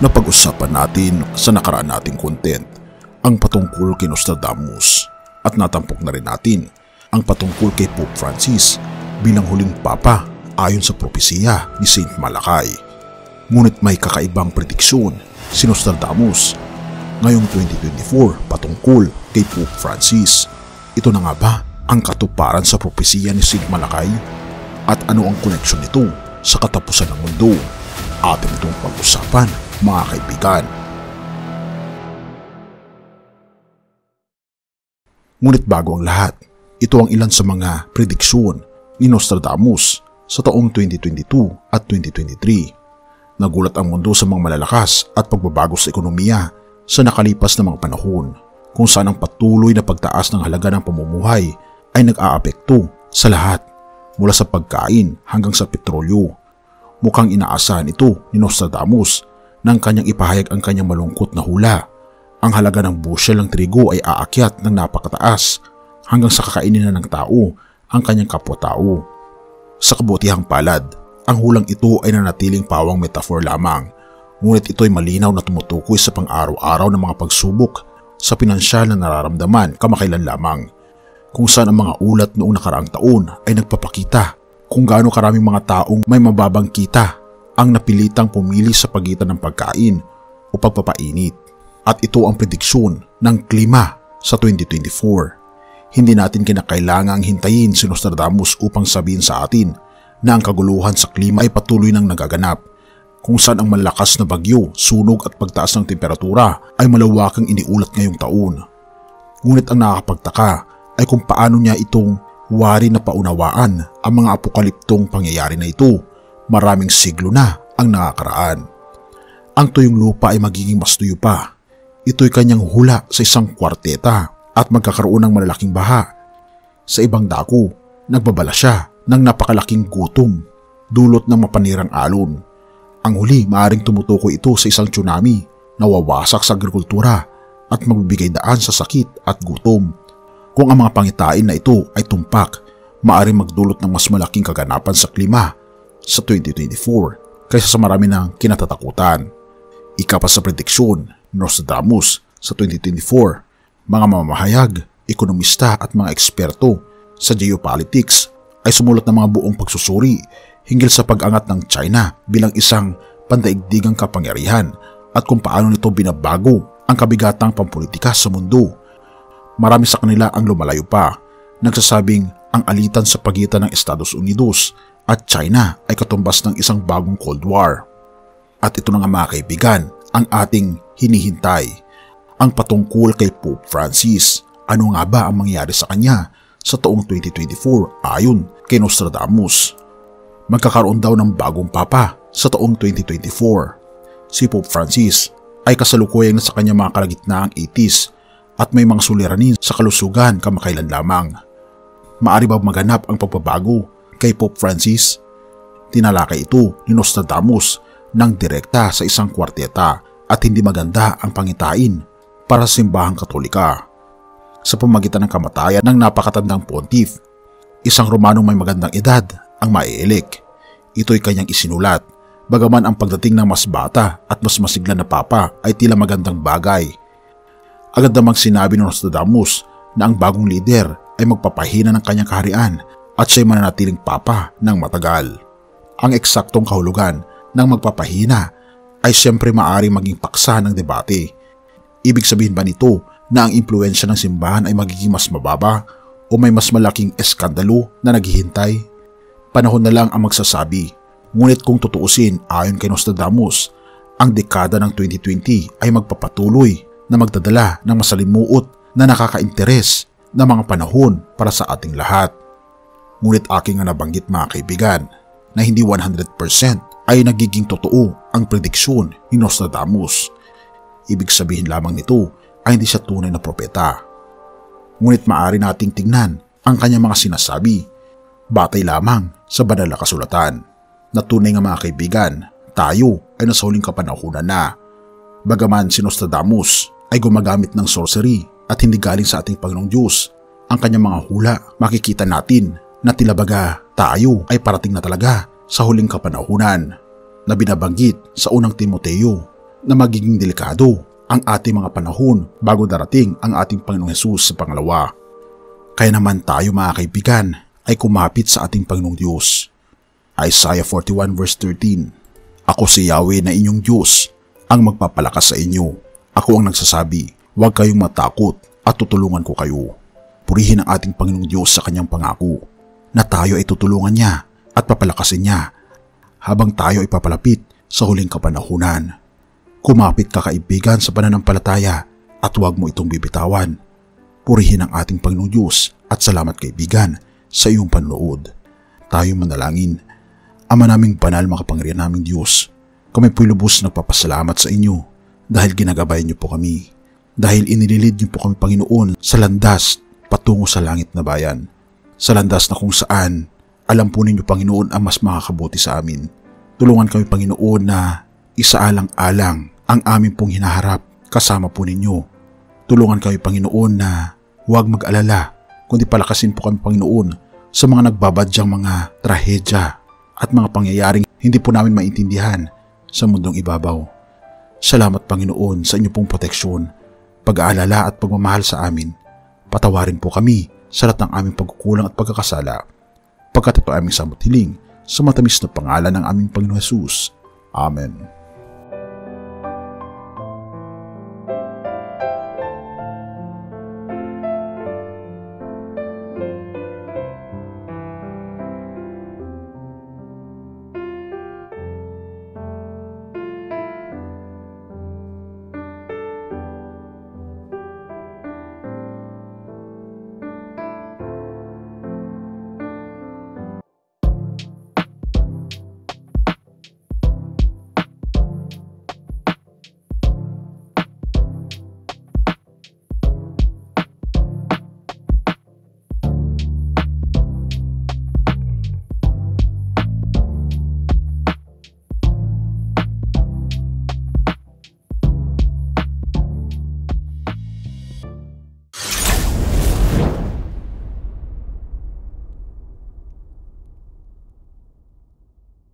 Napag-usapan natin sa nakaraan nating content ang patungkol kay Nostradamus at natampok na rin natin ang patungkol kay Pope Francis bilang huling papa ayon sa propesiya ni Saint Malakay. Ngunit may kakaibang prediksyon si Nostradamus ngayong 2024 patungkol kay Pope Francis. Ito na nga ba ang katuparan sa propesiya ni Saint Malakay? At ano ang koneksyon nito sa katapusan ng mundo? Atin itong pag-usapan, mga kaibigan. Ngunit bago ang lahat, ito ang ilan sa mga prediksyon ni Nostradamus sa taong 2022 at 2023. Nagulat ang mundo sa mga malalakas at pagbabago sa ekonomiya sa nakalipas na mga panahon, kung saan ang patuloy na pagtaas ng halaga ng pamumuhay ay nag-aapekto sa lahat, mula sa pagkain hanggang sa petrolyo. Mukhang inaasahan ito ni Nostradamus nang kanyang ipahayag ang kanyang malungkot na hula. Ang halaga ng bushel ng trigo ay aakyat ng napakataas hanggang sa kakainin na ng tao ang kanyang kapwa-tao. Sa kabutihang palad, ang hulang ito ay nanatiling pawang metaphor lamang, ngunit ito ay malinaw na tumutukoy sa pang-araw-araw ng mga pagsubok sa pinansyal na nararamdaman kamakailan lamang, kung saan ang mga ulat noong nakaraang taon ay nagpapakita kung gaano karaming mga taong may mababang kita ang napilitang pumili sa pagitan ng pagkain o pagpapainit. At ito ang prediksyon ng klima sa 2024. Hindi natin kinakailangang hintayin si Nostradamus upang sabihin sa atin na ang kaguluhan sa klima ay patuloy nang nagaganap, kung saan ang malakas na bagyo, sunog at pagtaas ng temperatura ay malawakang iniulat ngayong taon. Ngunit ang nakakapagtaka ay kung paano niya itong wari na paunawaan ang mga apokaliptong pangyayari na ito. Maraming siglo na ang nakakaraan. Ang tuyong lupa ay magiging mas tuyo pa. Ito'y kanyang hula sa isang kwarteta at magkakaroon ng malalaking baha. Sa ibang dako, nagbabala siya ng napakalaking gutom dulot ng mapanirang alon. Ang huli, maaaring tumutukoy ito sa isang tsunami na wawasak sa agrikultura at magbibigay daan sa sakit at gutom. Kung ang mga pangitain na ito ay tumpak, maaaring magdulot ng mas malaking kaganapan sa klima sa 2024 kaysa sa marami ng kinatatakutan. Ika pa sa prediksyon ni Nostradamus sa 2024, mga mamahayag, ekonomista at mga eksperto sa geopolitics ay sumulat ng mga buong pagsusuri hinggil sa pag-angat ng China bilang isang pandaigdigang kapangyarihan at kung paano nito binabago ang kabigatang pampolitika sa mundo. Marami sa kanila ang lumalayo pa, nagsasabing ang alitan sa pagitan ng Estados Unidos at China ay katumbas ng isang bagong Cold War. At ito na nga mga kaibigan, ang ating hinihintay, ang patungkol kay Pope Francis. Ano nga ba ang mangyayari sa kanya sa taong 2024 ayon kay Nostradamus? Magkakaroon daw ng bagong papa sa taong 2024. Si Pope Francis ay kasalukuyang sa kanyang mga kalagitnaang 80s at may mga suliranin sa kalusugan kamakailan lamang. Maari ba maganap ang pagbabago kay Pope Francis? Tinalakay ito ni Nostradamus ng direkta sa isang kwarteta at hindi maganda ang pangitain para sa simbahang Katolika. Sa pamagitan ng kamatayan ng napakatandang pontiff, isang Romanong may magandang edad ang maielek. Ito'y kanyang isinulat, bagaman ang pagdating ng mas bata at mas masigla na papa ay tila magandang bagay. Agad namang sinabi ni Nostradamus na ang bagong lider ay magpapahina ng kanyang kaharian at siya'y mananatiling papa ng matagal. Ang eksaktong kahulugan ng magpapahina ay siyempre maaari maging paksa ng debate. Ibig sabihin ba nito na ang impluensya ng simbahan ay magiging mas mababa o may mas malaking eskandalo na naghihintay? Panahon na lang ang magsasabi. Ngunit kung tutuusin ayon kay Nostradamus, ang dekada ng 2020 ay magpapatuloy na magdadala ng masalimuot na nakakainteres na mga panahon para sa ating lahat. Ngunit aking nga nabanggit mga kaibigan na hindi 100% ay nagiging totoo ang prediksyon ni Nostradamus. Ibig sabihin lamang nito ay hindi siya tunay na propeta. Ngunit maaari nating tingnan ang kanyang mga sinasabi batay lamang sa banal na kasulatan. Na tunay nga mga kaibigan, tayo ay nasa huling kapanahunan na. Bagaman si Nostradamus ay gumagamit ng sorcery at hindi galing sa ating Panginoong Diyos, ang kanyang mga hula, makikita natin na tila baga tayo ay parating na talaga sa huling kapanahunan na binabanggit sa unang Timoteo na magiging delikado ang ating mga panahon bago darating ang ating Panginoong Hesus sa pangalawa. Kaya naman tayo mga kaibigan ay kumapit sa ating Panginoong Diyos. Isaiah 41 verse 13. Ako si Yahweh na inyong Diyos ang magpapalakas sa inyo. Ako ang nagsasabi, huwag kayong matakot at tutulungan ko kayo. Purihin ang ating Panginoong Diyos sa kanyang pangako na tayo ay tutulungan niya at papalakasin niya habang tayo ay papalapit sa huling kapanahunan. Kumapit ka kaibigan sa pananampalataya at huwag mo itong bibitawan. Purihin ang ating Panginoong Diyos at salamat kaibigan sa iyong panonood. Tayo manalangin. Ama naming banal, makapangyarihan naming Diyos, kami po'y lubos nagpapasalamat sa inyo dahil ginagabayan niyo po kami. Dahil inililid niyo po kami Panginoon sa landas patungo sa langit na bayan. Sa landas na kung saan alam po ninyo Panginoon ang mas makakabuti sa amin. Tulungan kami Panginoon na isaalang-alang ang amin pong hinaharap kasama po ninyo. Tulungan kami Panginoon na huwag mag-alala, kundi palakasin po kami Panginoon sa mga nagbabadyang mga trahedya at mga pangyayaring hindi po namin maintindihan sa mundong ibabaw. Salamat Panginoon sa inyo pong proteksyon, pag-aalala at pagmamahal sa amin. Patawarin po kami sa lahat ng aming pagkukulang at pagkakasala, pagkat ito aming samot hiling sa matamis na pangalan ng aming Panginoon Hesus. Amen.